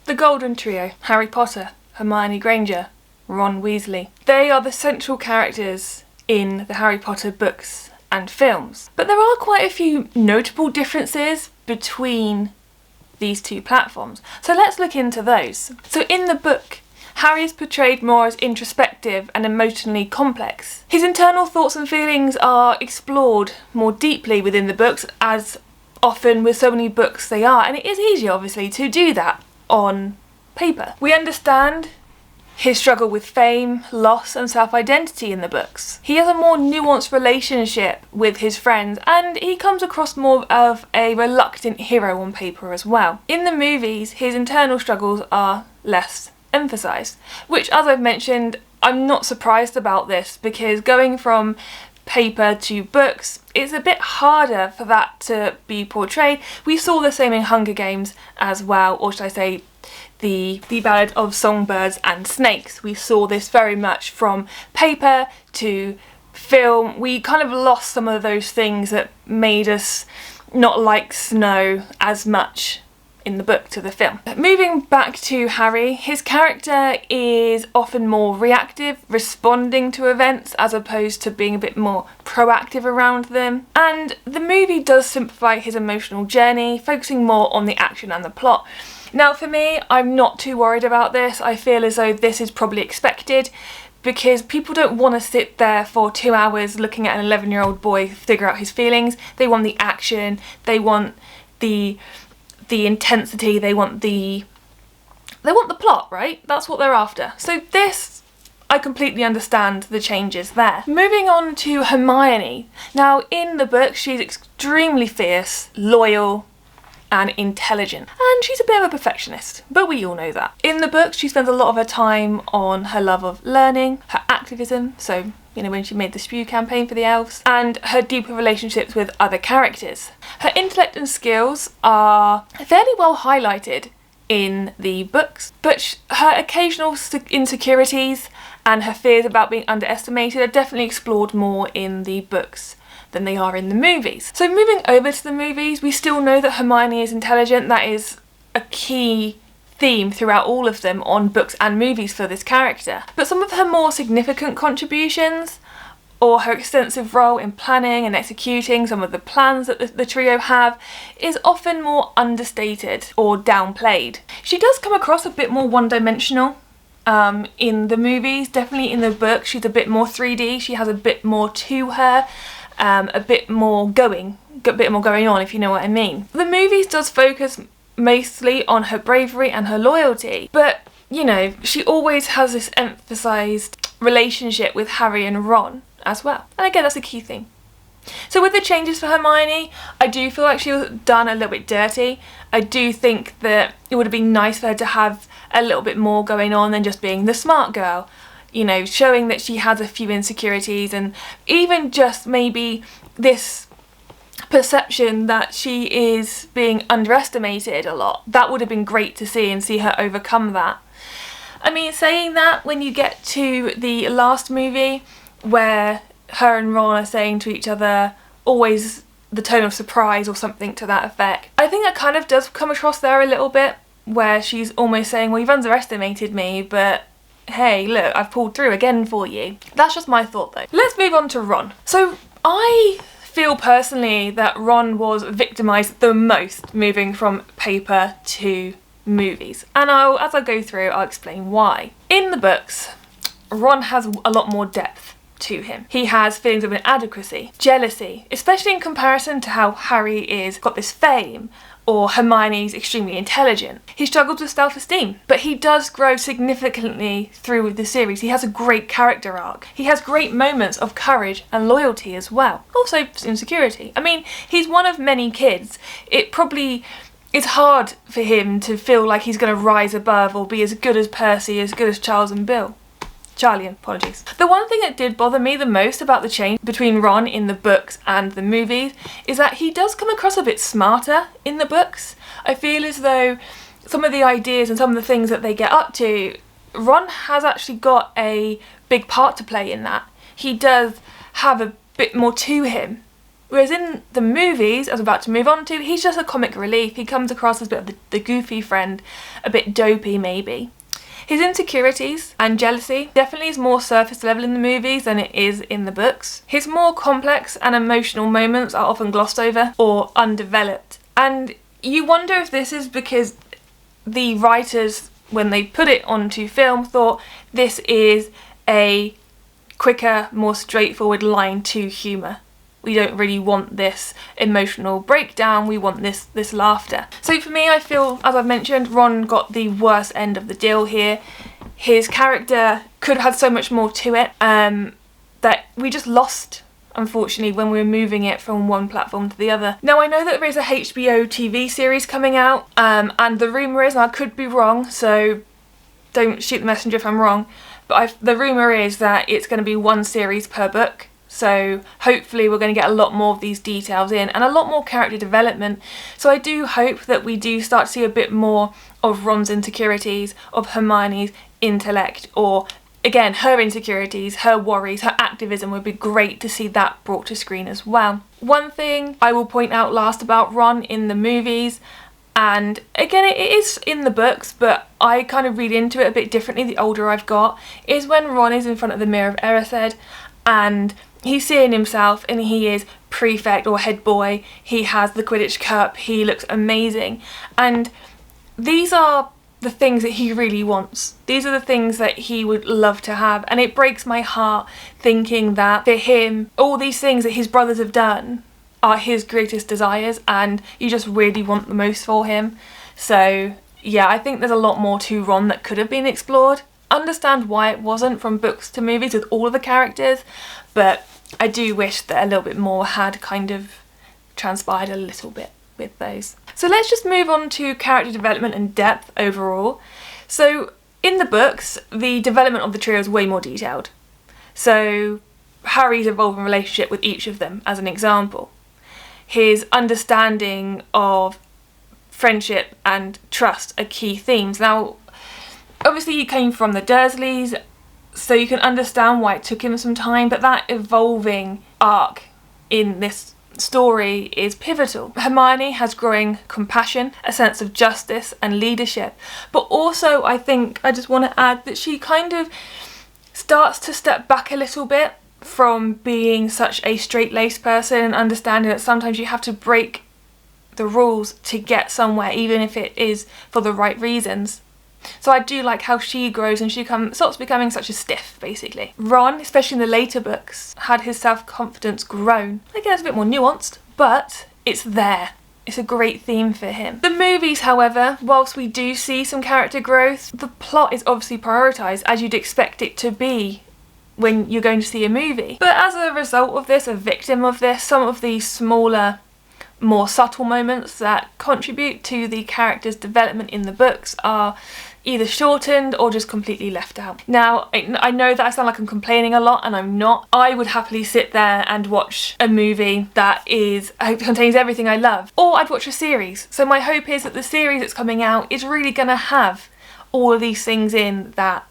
The Golden Trio: Harry Potter, Hermione Granger, Ron Weasley. They are the central characters in the Harry Potter books and films. But there are quite a few notable differences between these two platforms. So let's look into those. So in the book, Harry is portrayed more as introspective and emotionally complex. His internal thoughts and feelings are explored more deeply within the books, as often with so many books they are, and it is easier obviously to do that on paper. We understand his struggle with fame, loss and self-identity in the books. He has a more nuanced relationship with his friends, and he comes across more of a reluctant hero on paper as well. In the movies, his internal struggles are less emphasised, which, as I've mentioned, I'm not surprised about this, because going from paper to books, it's a bit harder for that to be portrayed. We saw the same in Hunger Games as well, or should I say the Ballad of Songbirds and Snakes. We saw this very much from paper to film. We kind of lost some of those things that made us not like snow as much in the book to the film. Moving back to Harry, his character is often more reactive, responding to events as opposed to being a bit more proactive around them. And the movie does simplify his emotional journey, focusing more on the action and the plot. Now for me, I'm not too worried about this. I feel as though this is probably expected, because people don't want to sit there for 2 hours looking at an 11-year-old boy figure out his feelings. They want the action, they want the intensity, they want the plot, right? That's what they're after. So this, I completely understand the changes there. Moving on to Hermione. Now in the book, she's extremely fierce, loyal and intelligent, and she's a bit of a perfectionist, but we all know that. In the book, she spends a lot of her time on her love of learning, her activism, so you know, when she made the Spew campaign for the elves, and her deeper relationships with other characters. Her intellect and skills are fairly well highlighted in the books, but her occasional insecurities and her fears about being underestimated are definitely explored more in the books than they are in the movies. So moving over to the movies, we still know that Hermione is intelligent. That is a key theme throughout all of them on books and movies for this character. But some of her more significant contributions, or her extensive role in planning and executing some of the plans that the trio have, is often more understated or downplayed. She does come across a bit more one-dimensional in the movies. Definitely in the book, she's a bit more 3D. She has a bit more to her. A bit more going on, if you know what I mean. The movies does focus mostly on her bravery and her loyalty, but you know, she always has this emphasised relationship with Harry and Ron as well. And again, that's a key thing. So with the changes for Hermione, I do feel like she was done a little bit dirty. I do think that it would have been nice for her to have a little bit more going on than just being the smart girl. You know, showing that she has a few insecurities, and even just maybe this perception that she is being underestimated a lot. That would have been great to see, and see her overcome that. I mean, saying that, when you get to the last movie where her and Ron are saying to each other, always the tone of surprise or something to that effect, I think that kind of does come across there a little bit, where she's almost saying, well, you've underestimated me, but hey, look, I've pulled through again for you. That's just my thought though. Let's move on to Ron. So I feel personally that Ron was victimised the most moving from paper to movies. And as I go through, I'll explain why. In the books, Ron has a lot more depth to him. He has feelings of inadequacy, jealousy, especially in comparison to how Harry is got this fame, or Hermione's extremely intelligent. He struggles with self-esteem, but he does grow significantly through the series. He has a great character arc. He has great moments of courage and loyalty as well. Also insecurity. I mean, he's one of many kids. It probably is hard for him to feel like he's going to rise above or be as good as Percy, as good as Charlie, apologies. The one thing that did bother me the most about the change between Ron in the books and the movies is that he does come across a bit smarter in the books. I feel as though some of the ideas and some of the things that they get up to, Ron has actually got a big part to play in that. He does have a bit more to him Whereas in the movies, as we're about to move on to, he's just a comic relief. He comes across as a bit of the goofy friend, a bit dopey maybe. His insecurities and jealousy definitely is more surface level in the movies than it is in the books. His more complex and emotional moments are often glossed over or undeveloped. And you wonder if this is because the writers, when they put it onto film, thought this is a quicker, more straightforward line to humour. We don't really want this emotional breakdown, we want this laughter. So for me, I feel, as I've mentioned, Ron got the worst end of the deal here. His character could have had so much more to it that we just lost, unfortunately, when we were moving it from one platform to the other. Now, I know that there is a HBO TV series coming out, and the rumour is, and I could be wrong, so don't shoot the messenger if I'm wrong, but the rumour is that it's going to be one series per book. So hopefully we're going to get a lot more of these details in and a lot more character development. So I do hope that we do start to see a bit more of Ron's insecurities, of Hermione's intellect, or again, her insecurities, her worries, her activism. Would be great to see that brought to screen as well. One thing I will point out last about Ron in the movies, and again it is in the books, but I kind of read into it a bit differently the older I've got, is when Ron is in front of the Mirror of Erised and he's seeing himself and he is prefect or head boy, he has the Quidditch cup, he looks amazing, and these are the things that he really wants. These are the things that he would love to have, and it breaks my heart thinking that for him, all these things that his brothers have done are his greatest desires, and you just really want the most for him. So yeah, I think there's a lot more to Ron that could have been explored. Understand why it wasn't from books to movies with all of the characters, but I do wish that a little bit more had kind of transpired a little bit with those. So let's just move on to character development and depth overall. So in the books, the development of the trio is way more detailed. So Harry's evolving relationship with each of them, as an example. His understanding of friendship and trust are key themes. Now, obviously he came from the Dursleys, so you can understand why it took him some time, but that evolving arc in this story is pivotal. Hermione has growing compassion, a sense of justice and leadership, but also I think I just want to add that she kind of starts to step back a little bit from being such a straight-laced person and understanding that sometimes you have to break the rules to get somewhere, even if it is for the right reasons. So I do like how she grows and she starts becoming such a stiff, basically. Ron, especially in the later books, had his self-confidence grown. Again, it's a bit more nuanced, but it's there. It's a great theme for him. The movies, however, whilst we do see some character growth, the plot is obviously prioritised, as you'd expect it to be when you're going to see a movie. But as a result of this, a victim of this, some of these smaller, more subtle moments that contribute to the character's development in the books are either shortened or just completely left out. Now, I know that I sound like I'm complaining a lot, and I'm not. I would happily sit there and watch a movie that contains everything I love, or I'd watch a series. So my hope is that the series that's coming out is really going to have all of these things in that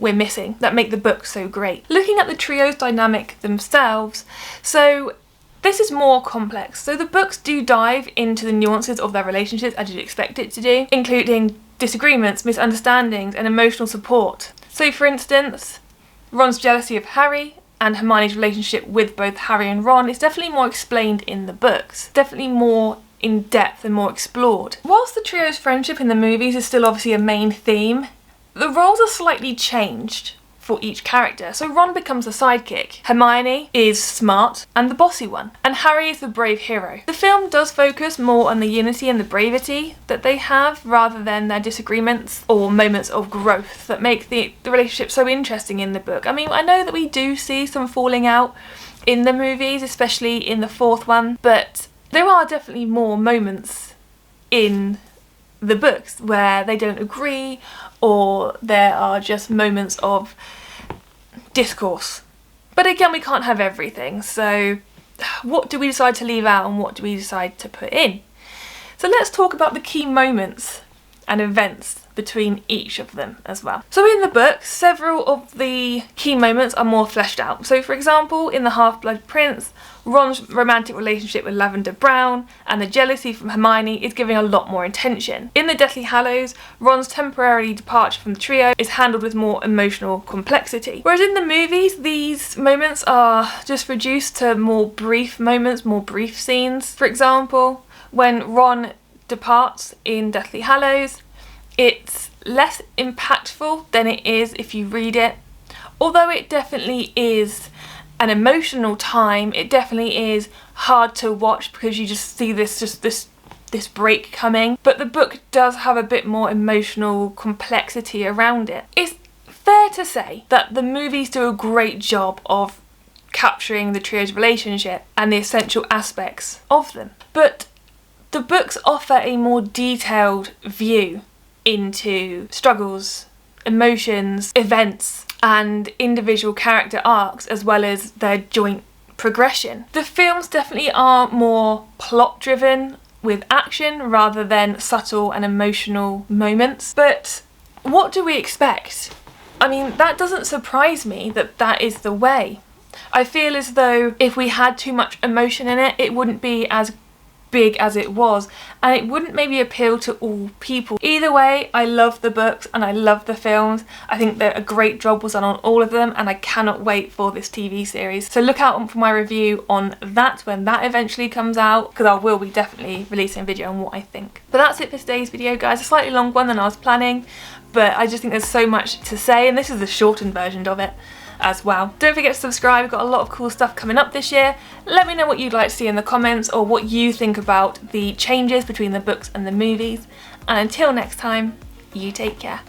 we're missing, that make the book so great. Looking at the trio's dynamic themselves, so this is more complex. So the books do dive into the nuances of their relationships, as you'd expect it to do, including disagreements, misunderstandings, and emotional support. So for instance, Ron's jealousy of Harry and Hermione's relationship with both Harry and Ron is definitely more explained in the books, definitely more in depth and more explored. Whilst the trio's friendship in the movies is still obviously a main theme, the roles are slightly changed for each character. So Ron becomes the sidekick, Hermione is smart and the bossy one, and Harry is the brave hero. The film does focus more on the unity and the bravery that they have rather than their disagreements or moments of growth that make the relationship so interesting in the book. I mean, I know that we do see some falling out in the movies, especially in the fourth one, but there are definitely more moments in the books where they don't agree, or there are just moments of discourse. But again, we can't have everything, so what do we decide to leave out and what do we decide to put in? So let's talk about the key moments and events between each of them as well. So in the book, several of the key moments are more fleshed out. So for example, in The Half-Blood Prince, Ron's romantic relationship with Lavender Brown and the jealousy from Hermione is given a lot more attention. In The Deathly Hallows, Ron's temporary departure from the trio is handled with more emotional complexity. Whereas in the movies, these moments are just reduced to more brief moments, more brief scenes. For example, when Ron departs in Deathly Hallows, it's less impactful than it is if you read it. Although it definitely is an emotional time, it definitely is hard to watch because you just see this break coming. But the book does have a bit more emotional complexity around it. It's fair to say that the movies do a great job of capturing the trio's relationship and the essential aspects of them. But the books offer a more detailed view into struggles, emotions, events, and individual character arcs, as well as their joint progression. The films definitely are more plot driven with action rather than subtle and emotional moments. But what do we expect? I mean, that doesn't surprise me that that is the way. I feel as though if we had too much emotion in it, it wouldn't be as big as it was, and it wouldn't maybe appeal to all people. Either way, I love the books and I love the films. I think that a great job was done on all of them, and I cannot wait for this TV series. So look out for my review on that when that eventually comes out, because I will be definitely releasing a video on what I think. But that's it for today's video, guys. A slightly long one than I was planning, but I just think there's so much to say, and this is the shortened version of it as well. Don't forget to subscribe, we've got a lot of cool stuff coming up this year. Let me know what you'd like to see in the comments, or what you think about the changes between the books and the movies. And until next time, you take care.